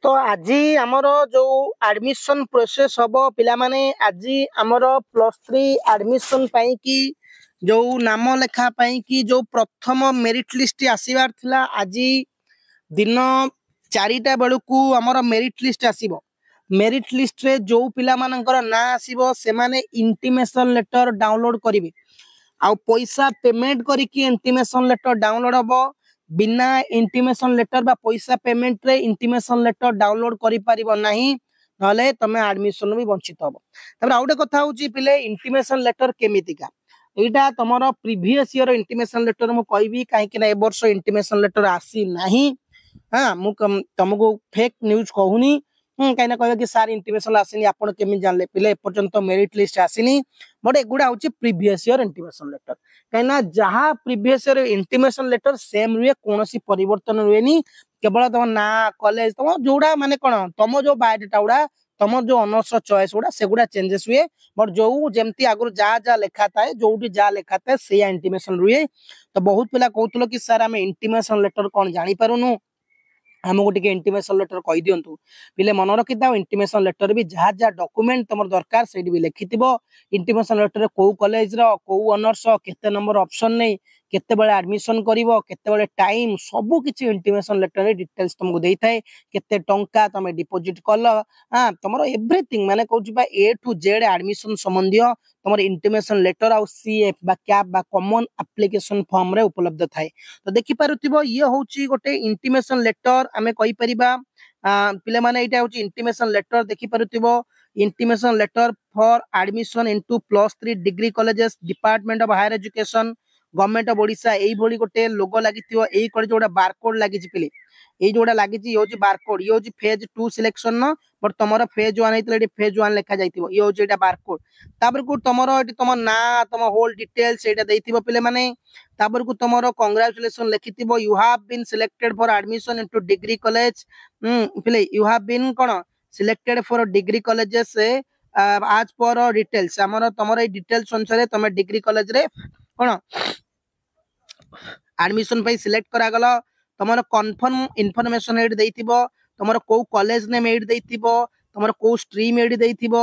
तो आज आमर जो एडमिशन प्रोसेस हम पिला माने आज आमर +3 एडमिशन कि जो नाम लेखा कि जो प्रथम मेरिट लिस्ट आसबार थिला आज दिन 4टा बेलू आमर मेरिट लिस्ट आसीबो। मेरिट लिस्ट रे जो पिला मानकर ना आसीबो से माने इंटीमेशन लेटर डाउनलोड करिवे आ पैसा पेमेंट करिकी इंटीमेशन लेटर डाउनलोड हबो। बिना इंटीमेशन लेटर बा पैसा पेमेंट रे इंटीमेशन लेटर डाउनलोड करि परिबो नाही नले तमे एडमिशन भी वंचित हबो। तबरे आउटे कथा होची पिले इंटीमेशन लेटर केमितिका एटा तमरो प्रीवियस ईयर इंटीमेशन लेटर मु कहबी काहे कि ना ए वर्ष इंटीमेशन लेटर आसी नाही। हां मु तुमको फेक न्यूज कहूनी कहीं ना कहे कि सार इंटीमेशन आसनी आप केमी जानले पिले एपर्यंत मेरिट लिस्ट आसनी बट एगुड़ा हूँ प्रीवियस ईयर इंटीमेशन लेटर कहीं जहाँ previous year intimation letter same रुए कौन परिवर्तन रुएनी केवल तुम ना कॉलेज तुम जोड़ा माने कौन तुम जो बायोडाटा गुड़ा तुम जो ऑनर्स चॉइस गुड़ा सेगुड़ा चेंजेस हुए बट जो जमती आगु जहाँ जहाँ लिखा था जो जहाँ लिखा था से इंटीमेशन रुए। तो बहुत पिला कहूल कि सार आम इंटीमेशन लेटर कौन जानीपारूनु आमको टे इंटीमेशन लेटर कही दिंतु पिले मन रखी था इंटीमेशन लेटर भी जहाँ जहाँ डॉक्यूमेंट तुम दरकार से भी लिखि इंटीमेशन लेटर कौ कॉलेज रो कौ ऑनर्स केते नंबर ऑप्शन नहीं केते बेले एडमिशन करिवो केते बेले टाइम सबु किछि इंटीमेशन लेटर रे डिटेल्स तुमको देई थाए केते टंका तमे डिपॉजिट कल हां तमरो एवरीथिंग माने कहूछि बा ए टू जेड एडमिशन संबंधी तमर इंटीमेशन लेटर आ सीएफ बा कैप बा कॉमन एप्लीकेशन फॉर्म रे उपलब्ध थाए। तो देखि पारुथिबो ये होछि गोटे इंटीमेशन लेटर आमे कहि परिबा पिले माने एटा होछि इंटीमेशन लेटर देखि पारुथिबो intimation letter for admission into +3 degree colleges department of higher education government of Odisha एई भली गोटे लोगो लागिथिबो एई कोड जोडा बारकोड लागिछि पिले एई जोडा लागिछि ये होछि बारकोड ये होछि फेज 2 सिलेक्शन न बट तमरो फेज 1 हेतले एटी फेज 1 लेखा जाइथिबो ये होछि एटा बारकोड तापर को तमरो एटी तम ना तम होल डिटेल्स एटा देइथिबो पिले माने तापर को तमरो कांग्रेचुलेशन लिखिथिबो you have been selected for admission into degree college पिले यू हैव बीन कोन सिलेक्टेड फॉर डिग्री कॉलेजेस आज पर डिटेल्स हमर तमरो ए डिटेल्स अनुसार तमे डिग्री कॉलेज रे कोन एडमिशन पे सिलेक्ट करा गलो तमरो कंफर्म इंफॉर्मेशन एड देइथिबो तमरो को कॉलेज नेम एड देइथिबो तमरो को स्ट्रीम एड देइथिबो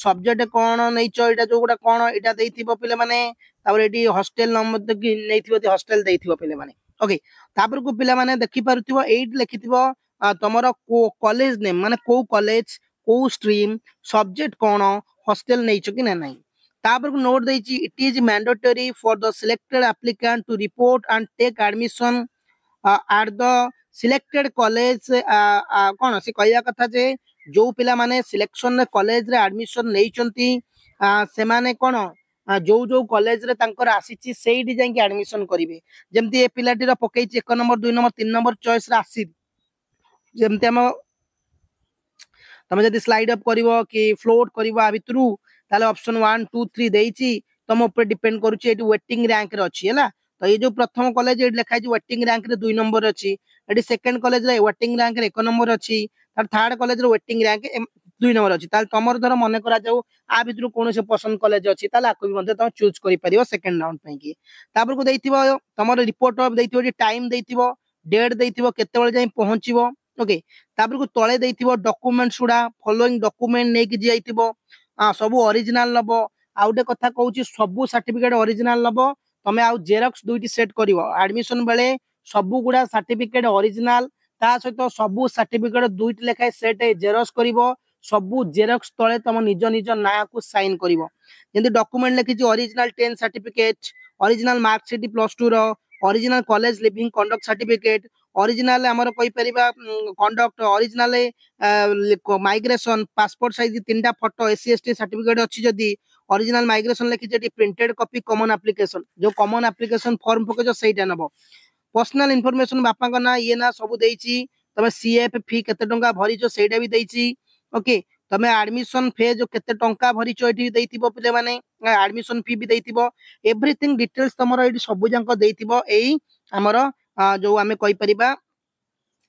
सब्जेक्ट कोन नैचो एटा जो गुडा कोन एटा देइथिबो पिले माने तापर एडी हॉस्टल नंबर कि नैथिबो ती हॉस्टल देइथिबो पिले माने ओके तापर को पिले माने देखि पारुथिबो एड लिखिथिबो तमरो को कॉलेज नेम माने को कॉलेज को स्ट्रीम सब्जेक्ट कोन हॉस्टल नैचो कि नहीं तापर को नोट देइची it is mandatory for the selected applicant to report and take admission at the selected college कौन से कहया कथा जे जो पिला माने सिलेक्शन रे कॉलेज रे एडमिशन नैचंती से माने कौन जो जो कॉलेज रे तांकर आसीची सेही जाई के एडमिशन करिवे जेमती ए पिलाटी रो पकेची 1 नंबर 2 नंबर 3 नंबर चॉइस रे आसी जेमती हम तमे जदी स्लाइड अप करिवो कि फ्लोट करिवो आ भितरु ताले ऑप्शन 1 2 3 देइची तम ऊपर डिपेंड करूची एटी वेटिंग रैंक रे अछि हैला। तो ये जो प्रथम कॉलेज एटी लिखा है वेटिंग रैंक रे 2 नंबर अछि एटी सेकंड कॉलेज रे वेटिंग रैंक रे 1 नंबर अछि तार थर्ड कॉलेज रे वेटिंग रैंक 2 नंबर अछि ताल तमर धर मने करा जाऊ आ भितरु कोन से पसंद कॉलेज अछि ताल आको भी मध्ये तम चूज करि परिबो सेकंड राउंड पई की तापर को देइथिबो तमर रिपोर्ट ऑफ देइथिबो टाइम देइथिबो डेट देइथिबो केते बेले जाई पहुंचीबो ओके तापर को तळे देइथिबो डॉक्यूमेंट्स गुडा फॉलोइंग डॉक्यूमेंट नै कि जाइथिबो सब ओरिजिनल नबो आउटे कथा कहूची सब सर्टिफिकेट ओरिजिनल नबो तमे आउ जेरॉक्स दुईटी सेट करिवो एडमिशन बेले सब गुडा सर्टिफिकेट ओरिजिनल ता सहित सब सर्टिफिकेट दुईटी लेखाय सेट जेरॉक्स करिवो सब जेरॉक्स तळे तम निज निज ना को साइन करिवो जेंति डॉक्यूमेंट लेखिची ओरिजिनल 10 सर्टिफिकेट ओरिजिनल मार्कशीट +2 रो original college leaving conduct certificate original हमर कहि परिबा conduct original migration passport size 3टा फोटो एससी एसटी सर्टिफिकेट अछि जदी ओरिजिनल माइग्रेशन लेखि जदी प्रिंटेड कॉपी कॉमन एप्लीकेशन जो कॉमन एप्लीकेशन फॉर्म पकेजो सेटा नबो पर्सनल इंफॉर्मेशन बापा का ना ये ना सब देइची तमे सीएफ फी केते टंका भरिचो सेटा भी देइची ओके तमे एडमिशन फी जो केते टंका भरिचो एठी देइथिबो पिले माने एडमिशन फी भी देइथिबो एवरीथिंग डिटेल्स तमरो एठी सब जांको देइथिबो एई हमरो जो आमे कहि परिबा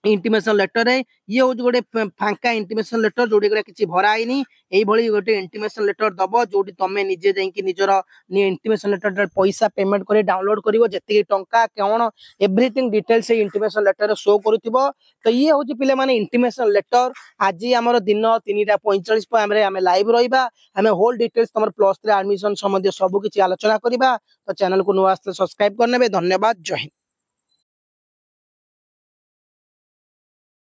इंटिमेशन लेटर रे ये हूँ गोटे फांका इंटिमेशन लेटर जोटी गोटे किसी भराइनी यही गोटे इंटिमेशन लेटर दब जो तुम निजे निजर इंटिमेशन लेटर पैसा पेमेंट कर डाउनलोड कर जी टंका कौन everything details intimation letter show करुव तो ये हूँ पे माने इंटिमेशन लेटर आज आम दिन 3:45 आम लाइव रहा आम होल डिटेल्स तुम +3 एडमिशन संबंधी सबकि आलोचना करवा तो चैनल को नुआ सब्सक्राइब करने धन्यवाद जय हिंद।